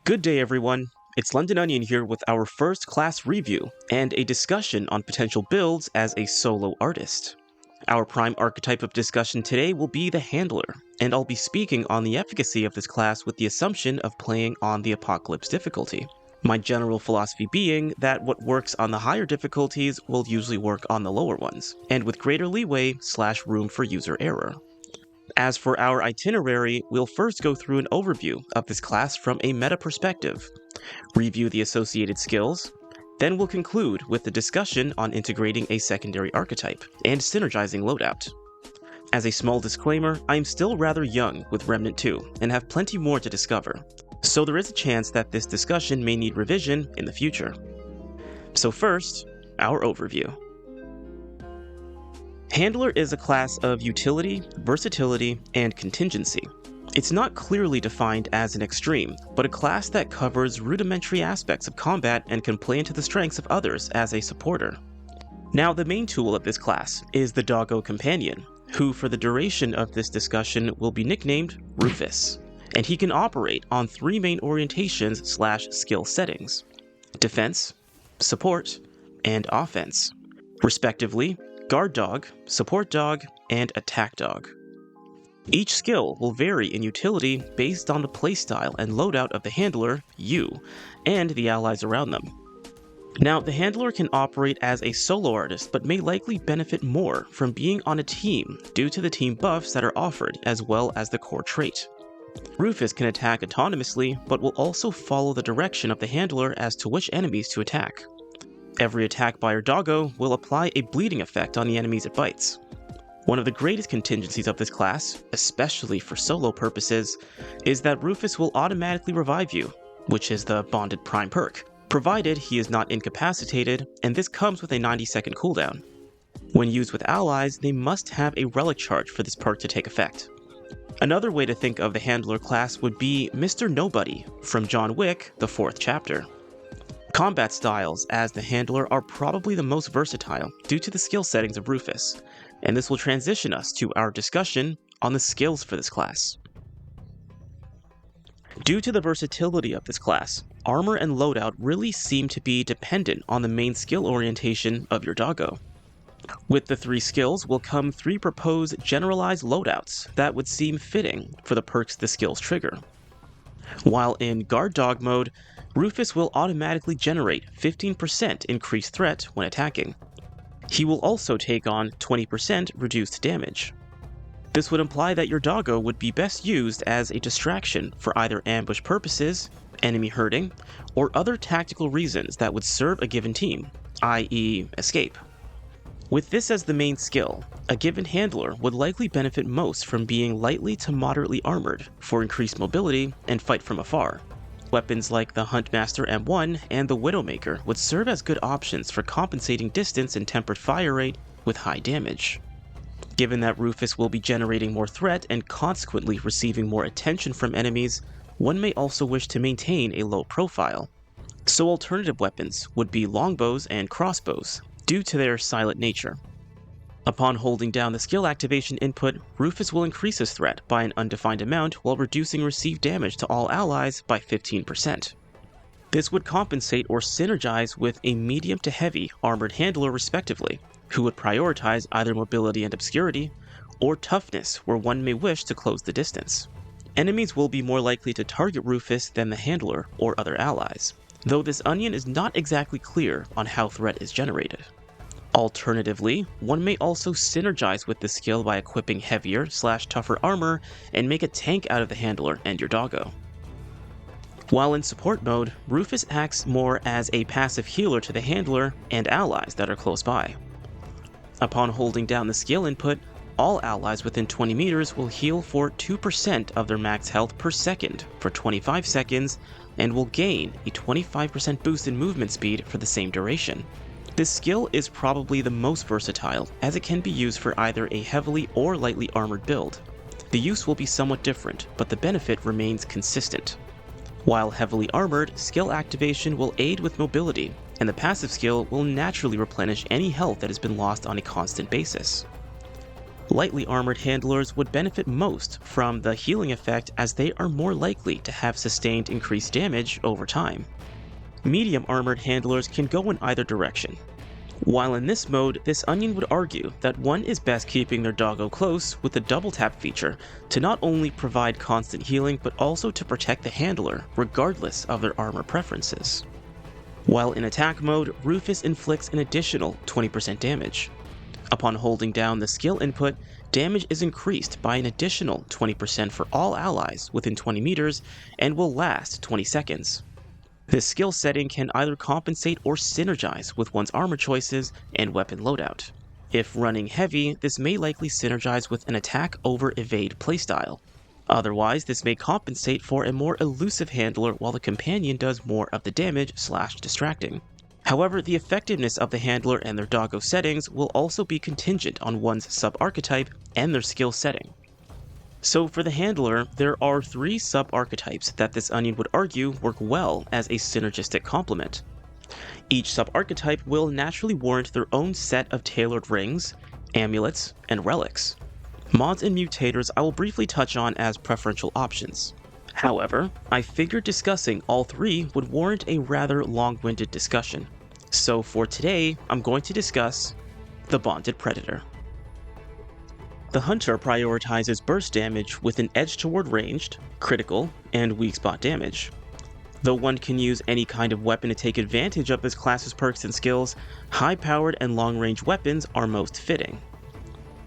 Good day, everyone. It's Londononion here with our first class review and a discussion on potential builds as a solo artist. Our prime archetype of discussion today will be the Handler, and I'll be speaking on the efficacy of this class with the assumption of playing on the Apocalypse difficulty. My general philosophy being that what works on the higher difficulties will usually work on the lower ones, and with greater leeway/room for user error. As for our itinerary, we'll first go through an overview of this class from a meta perspective, review the associated skills, then we'll conclude with the discussion on integrating a secondary archetype and synergizing loadout. As a small disclaimer, I'm still rather young with Remnant 2 and have plenty more to discover, so there is a chance that this discussion may need revision in the future. So first, our overview. Handler is a class of utility, versatility, and contingency. It's not clearly defined as an extreme, but a class that covers rudimentary aspects of combat and can play into the strengths of others as a supporter. Now, the main tool of this class is the Doggo Companion, who for the duration of this discussion will be nicknamed Rufus, and he can operate on three main orientations/skill settings: defense, support, and offense, respectively. Guard Dog, Support Dog, and Attack Dog. Each skill will vary in utility based on the playstyle and loadout of the handler, you, and the allies around them. Now, the handler can operate as a solo artist, but may likely benefit more from being on a team due to the team buffs that are offered as well as the core trait. Rufus can attack autonomously, but will also follow the direction of the handler as to which enemies to attack. Every attack by your doggo will apply a bleeding effect on the enemies it bites. One of the greatest contingencies of this class, especially for solo purposes, is that Rufus will automatically revive you, which is the bonded prime perk, provided he is not incapacitated, and this comes with a 90-second cooldown. When used with allies, they must have a relic charge for this perk to take effect. Another way to think of the handler class would be Mr. Nobody from John Wick, the 4th chapter. Combat styles as the handler are probably the most versatile due to the skill settings of Rufus, and this will transition us to our discussion on the skills for this class. Due to the versatility of this class, armor and loadout really seem to be dependent on the main skill orientation of your doggo. With the three skills will come three proposed generalized loadouts that would seem fitting for the perks the skills trigger. While in Guard Dog mode, Rufus will automatically generate 15% increased threat when attacking. He will also take on 20% reduced damage. This would imply that your doggo would be best used as a distraction for either ambush purposes, enemy herding, or other tactical reasons that would serve a given team, i.e. escape. With this as the main skill, a given handler would likely benefit most from being lightly to moderately armored for increased mobility and fight from afar. Weapons like the Huntmaster M1 and the Widowmaker would serve as good options for compensating distance and tempered fire rate with high damage. Given that Rufus will be generating more threat and consequently receiving more attention from enemies, one may also wish to maintain a low profile. So alternative weapons would be longbows and crossbows, due to their silent nature. Upon holding down the skill activation input, Rufus will increase his threat by an undefined amount while reducing received damage to all allies by 15%. This would compensate or synergize with a medium to heavy armored handler respectively, who would prioritize either mobility and obscurity, or toughness where one may wish to close the distance. Enemies will be more likely to target Rufus than the handler or other allies, though this onion is not exactly clear on how threat is generated. Alternatively, one may also synergize with the skill by equipping heavier/tougher armor and make a tank out of the handler and your doggo. While in support mode, Rufus acts more as a passive healer to the handler and allies that are close by. Upon holding down the skill input, all allies within 20 meters will heal for 2% of their max health per second for 25 seconds and will gain a 25% boost in movement speed for the same duration. This skill is probably the most versatile, as it can be used for either a heavily or lightly armored build. The use will be somewhat different, but the benefit remains consistent. While heavily armored, skill activation will aid with mobility, and the passive skill will naturally replenish any health that has been lost on a constant basis. Lightly armored handlers would benefit most from the healing effect as they are more likely to have sustained increased damage over time. Medium armored handlers can go in either direction. While in this mode, this onion would argue that one is best keeping their doggo close with the double tap feature to not only provide constant healing but also to protect the handler regardless of their armor preferences. While in attack mode, Rufus inflicts an additional 20% damage. Upon holding down the skill input, damage is increased by an additional 20% for all allies within 20 meters and will last 20 seconds. This skill setting can either compensate or synergize with one's armor choices and weapon loadout. If running heavy, this may likely synergize with an attack over evade playstyle. Otherwise, this may compensate for a more elusive handler while the companion does more of the damage/distracting. However, the effectiveness of the handler and their doggo settings will also be contingent on one's sub-archetype and their skill setting. So for the handler, there are 3 sub-archetypes that this onion would argue work well as a synergistic complement. Each sub-archetype will naturally warrant their own set of tailored rings, amulets, and relics. Mods and mutators I will briefly touch on as preferential options. However, I figured discussing all 3 would warrant a rather long-winded discussion. So for today, I'm going to discuss the Bonded Predator. The Hunter prioritizes burst damage with an edge toward ranged, critical, and weak spot damage. Though one can use any kind of weapon to take advantage of this class's perks and skills, high-powered and long-range weapons are most fitting.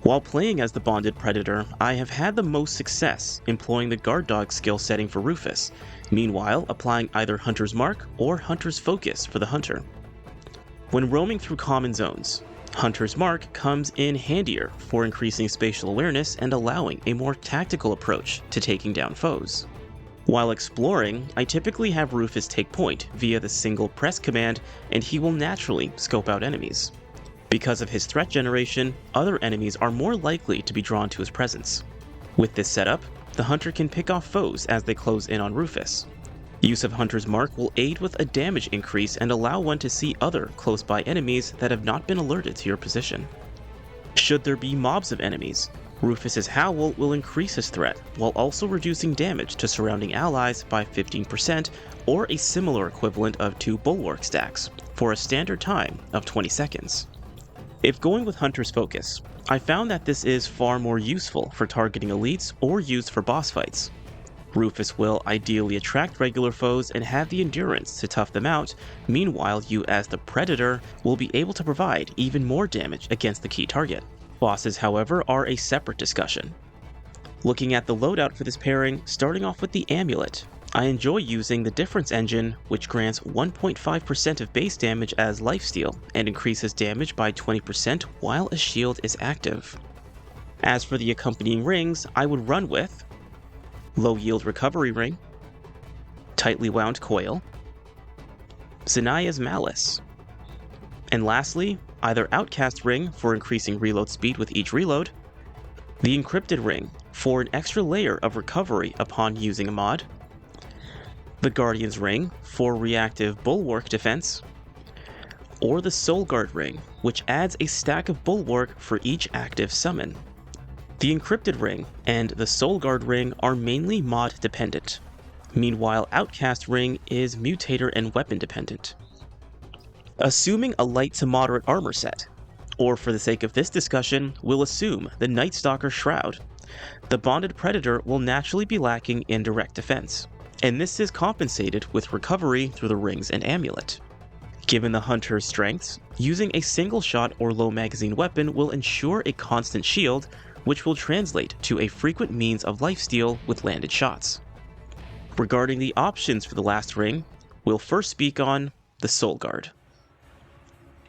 While playing as the Bonded Predator, I have had the most success employing the Guard Dog skill setting for Rufus, meanwhile applying either Hunter's Mark or Hunter's Focus for the Hunter. When roaming through common zones, Hunter's Mark comes in handier for increasing spatial awareness and allowing a more tactical approach to taking down foes. While exploring, I typically have Rufus take point via the single press command, and he will naturally scope out enemies. Because of his threat generation, other enemies are more likely to be drawn to his presence. With this setup, the Hunter can pick off foes as they close in on Rufus. Use of Hunter's Mark will aid with a damage increase and allow one to see other close-by enemies that have not been alerted to your position. Should there be mobs of enemies, Rufus's Howl will increase his threat while also reducing damage to surrounding allies by 15% or a similar equivalent of 2 Bulwark stacks for a standard time of 20 seconds. If going with Hunter's Focus, I found that this is far more useful for targeting elites or used for boss fights. Rufus will ideally attract regular foes and have the endurance to tough them out, meanwhile you as the Predator will be able to provide even more damage against the key target. Bosses, however, are a separate discussion. Looking at the loadout for this pairing, starting off with the Amulet, I enjoy using the Difference Engine, which grants 1.5% of base damage as lifesteal and increases damage by 20% while a shield is active. As for the accompanying rings, I would run with Low Yield Recovery Ring, Tightly Wound Coil, Zanaya's Malice, and lastly, either Outcast Ring for increasing reload speed with each reload, the Encrypted Ring for an extra layer of recovery upon using a mod, the Guardian's Ring for reactive Bulwark defense, or the Soul Guard Ring, which adds a stack of Bulwark for each active summon. The Encrypted Ring and the Soul Guard Ring are mainly mod dependent. Meanwhile, Outcast Ring is mutator and weapon dependent. Assuming a light to moderate armor set, or for the sake of this discussion, we'll assume the Night Stalker Shroud, the Bonded Predator will naturally be lacking in direct defense, and this is compensated with recovery through the rings and amulet. Given the Hunter's strengths, using a single shot or low magazine weapon will ensure a constant shield, which will translate to a frequent means of lifesteal with landed shots. Regarding the options for the last ring, we'll first speak on the Soul Guard.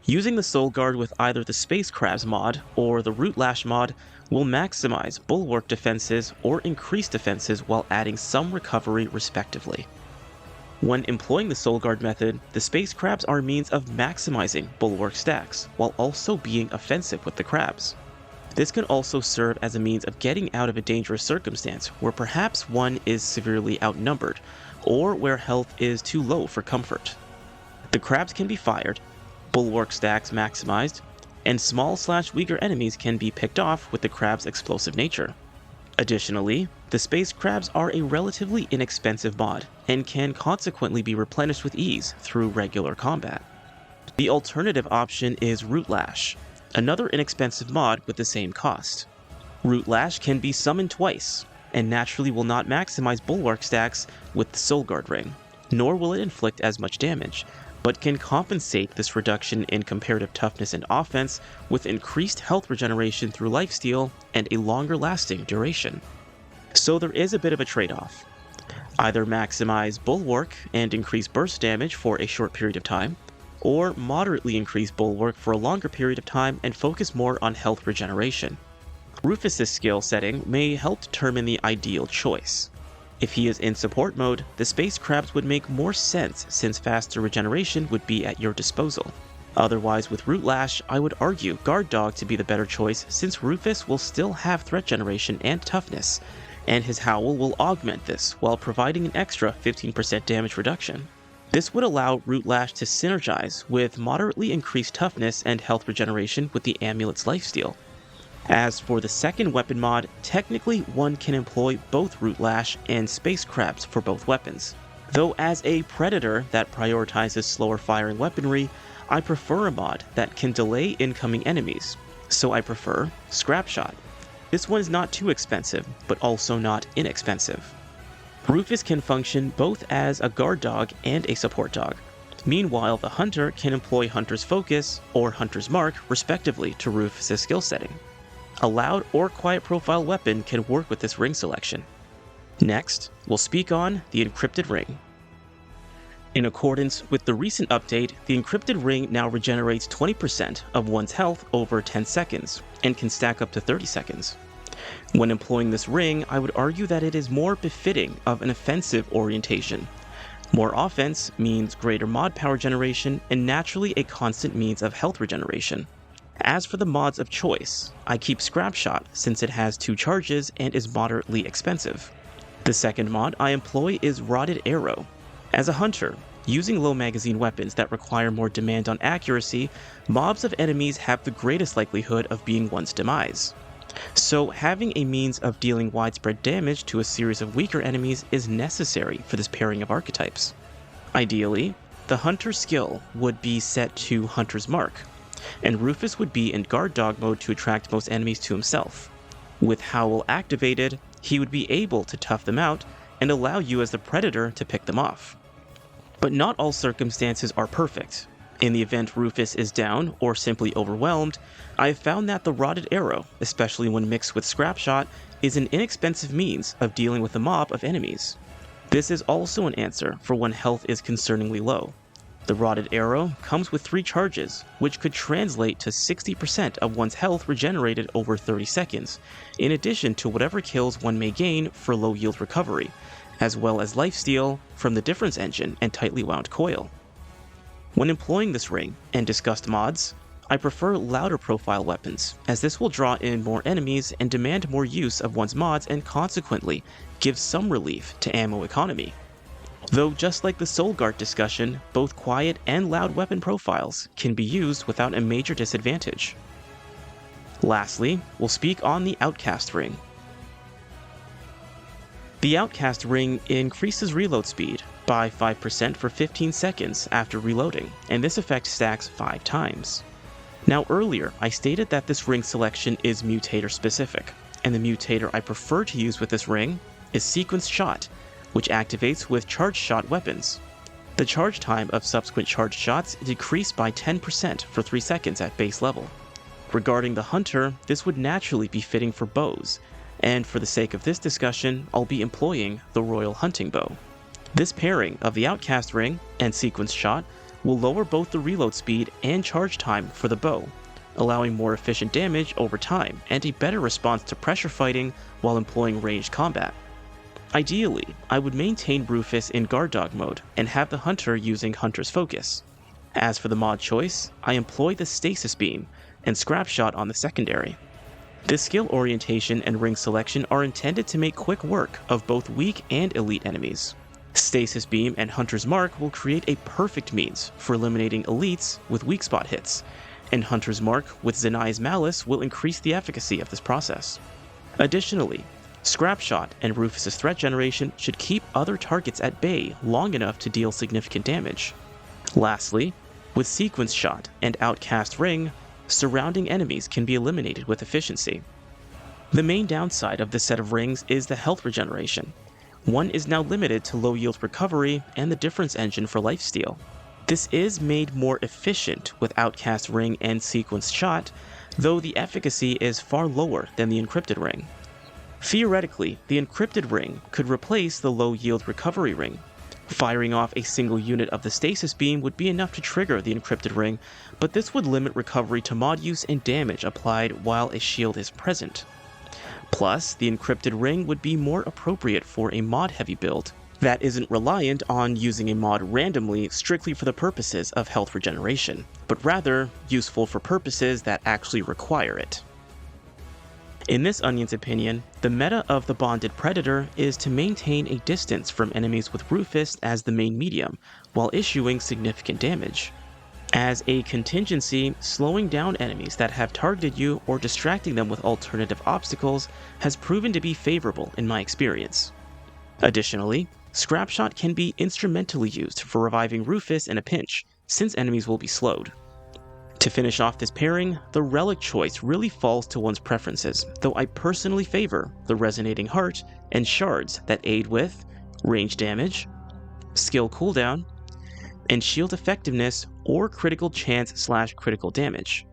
Using the Soul Guard with either the Space Crabs mod or the Root Lash mod will maximize Bulwark defenses or increase defenses while adding some recovery respectively. When employing the Soul Guard method, the Space Crabs are a means of maximizing Bulwark stacks while also being offensive with the crabs. This can also serve as a means of getting out of a dangerous circumstance where perhaps one is severely outnumbered, or where health is too low for comfort. The crabs can be fired, Bulwark stacks maximized, and small/weaker enemies can be picked off with the crab's explosive nature. Additionally, the space crabs are a relatively inexpensive mod, and can consequently be replenished with ease through regular combat. The alternative option is Root Lash, another inexpensive mod with the same cost. Root Lash can be summoned twice, and naturally will not maximize bulwark stacks with the Soul Guard ring, nor will it inflict as much damage, but can compensate this reduction in comparative toughness and offense with increased health regeneration through lifesteal and a longer lasting duration. So there is a bit of a trade-off. Either maximize Bulwark and increase burst damage for a short period of time, or moderately increase Bulwark for a longer period of time and focus more on health regeneration. Rufus's skill setting may help determine the ideal choice. If he is in support mode, the space crabs would make more sense since faster regeneration would be at your disposal. Otherwise, with Root Lash, I would argue Guard Dog to be the better choice since Rufus will still have threat generation and toughness, and his Howl will augment this while providing an extra 15% damage reduction. This would allow Root Lash to synergize with moderately increased toughness and health regeneration with the Amulet's lifesteal. As for the second weapon mod, technically one can employ both Root Lash and Space Crabs for both weapons. Though as a Predator that prioritizes slower firing weaponry, I prefer a mod that can delay incoming enemies, so I prefer Scrap Shot. This one is not too expensive, but also not inexpensive. Rufus can function both as a guard dog and a support dog. Meanwhile, the Hunter can employ Hunter's Focus or Hunter's Mark, respectively, to Rufus's skill setting. A loud or quiet profile weapon can work with this ring selection. Next, we'll speak on the Encrypted Ring. In accordance with the recent update, the Encrypted Ring now regenerates 20% of one's health over 10 seconds, and can stack up to 30 seconds. When employing this ring, I would argue that it is more befitting of an offensive orientation. More offense means greater mod power generation, and naturally a constant means of health regeneration. As for the mods of choice, I keep Scrap Shot since it has 2 charges and is moderately expensive. The second mod I employ is Rotted Arrow. As a hunter, using low magazine weapons that require more demand on accuracy, mobs of enemies have the greatest likelihood of being one's demise. So having a means of dealing widespread damage to a series of weaker enemies is necessary for this pairing of archetypes. Ideally, the Hunter skill would be set to Hunter's Mark, and Rufus would be in guard dog mode to attract most enemies to himself. With Howl activated, he would be able to tough them out and allow you as the Predator to pick them off. But not all circumstances are perfect. In the event Rufus is down or simply overwhelmed, I have found that the Rotted Arrow, especially when mixed with Scrap Shot, is an inexpensive means of dealing with a mob of enemies. This is also an answer for when health is concerningly low. The Rotted Arrow comes with 3 charges, which could translate to 60% of one's health regenerated over 30 seconds, in addition to whatever kills one may gain for low yield recovery, as well as lifesteal from the Difference Engine and tightly wound coil. When employing this ring and discussed mods, I prefer louder profile weapons, as this will draw in more enemies and demand more use of one's mods and consequently give some relief to ammo economy. Though just like the Soul Guard discussion, both quiet and loud weapon profiles can be used without a major disadvantage. Lastly, we'll speak on the Outcast ring. The Outcast ring increases reload speed by 5% for 15 seconds after reloading, and this effect stacks 5 times. Now earlier, I stated that this ring selection is mutator specific, and the mutator I prefer to use with this ring is Sequence Shot, which activates with charged shot weapons. The charge time of subsequent charged shots decreased by 10% for 3 seconds at base level. Regarding the Hunter, this would naturally be fitting for bows, and for the sake of this discussion, I'll be employing the Royal Hunting Bow. This pairing of the Outcast ring and Sequence Shot will lower both the reload speed and charge time for the bow, allowing more efficient damage over time and a better response to pressure fighting while employing ranged combat. Ideally, I would maintain Rufus in guard dog mode and have the Hunter using Hunter's Focus. As for the mod choice, I employ the Stasis Beam and Scrap Shot on the secondary. This skill orientation and ring selection are intended to make quick work of both weak and elite enemies. Stasis Beam and Hunter's Mark will create a perfect means for eliminating elites with weak spot hits, and Hunter's Mark with Zanai's Malice will increase the efficacy of this process. Additionally, Scrap Shot and Rufus's threat generation should keep other targets at bay long enough to deal significant damage. Lastly, with Sequence Shot and Outcast Ring, surrounding enemies can be eliminated with efficiency. The main downside of this set of rings is the health regeneration. One is now limited to low yield recovery and the difference engine for lifesteal. This is made more efficient with Outcast Ring and Sequence Shot, though the efficacy is far lower than the Encrypted Ring. Theoretically, the Encrypted Ring could replace the low yield recovery ring. Firing off a single unit of the stasis beam would be enough to trigger the Encrypted Ring, but this would limit recovery to mod use and damage applied while a shield is present. Plus, the Encrypted Ring would be more appropriate for a mod-heavy build that isn't reliant on using a mod randomly strictly for the purposes of health regeneration, but rather useful for purposes that actually require it. In this Onion's opinion, the meta of the Bonded Predator is to maintain a distance from enemies with Rufus as the main medium, while issuing significant damage. As a contingency, slowing down enemies that have targeted you or distracting them with alternative obstacles has proven to be favorable in my experience. Additionally, Scrap Shot can be instrumentally used for reviving Rufus in a pinch, since enemies will be slowed. To finish off this pairing, the Relic choice really falls to one's preferences, though I personally favor the Resonating Heart and Shards that aid with range damage, skill cooldown, and shield effectiveness or critical chance/critical damage.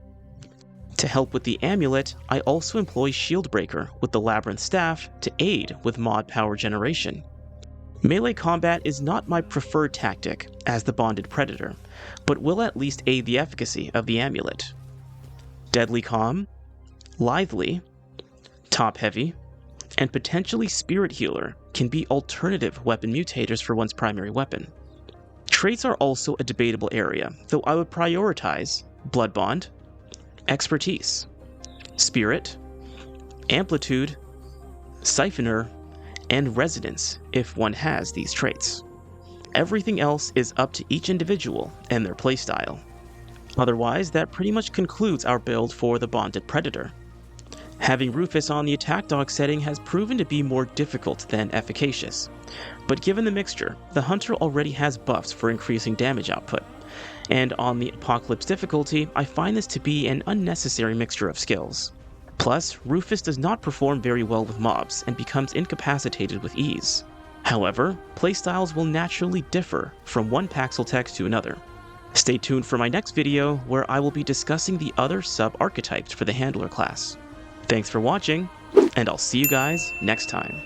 To help with the Amulet, I also employ Shield Breaker with the Labyrinth Staff to aid with mod power generation. Melee combat is not my preferred tactic as the Bonded Predator, but will at least aid the efficacy of the Amulet. Deadly Calm, Lively, Top Heavy, and potentially Spirit Healer can be alternative weapon mutators for one's primary weapon. Traits are also a debatable area, though I would prioritize Blood Bond, Expertise, Spirit, Amplitude, Siphoner, and Resonance if one has these traits. Everything else is up to each individual and their playstyle. Otherwise, that pretty much concludes our build for the Bonded Predator. Having Rufus on the attack dog setting has proven to be more difficult than efficacious, but given the mixture, the Hunter already has buffs for increasing damage output, and on the Apocalypse difficulty, I find this to be an unnecessary mixture of skills. Plus, Rufus does not perform very well with mobs and becomes incapacitated with ease. However, playstyles will naturally differ from one Paxel text to another. Stay tuned for my next video where I will be discussing the other sub-archetypes for the Handler class. Thanks for watching, and I'll see you guys next time.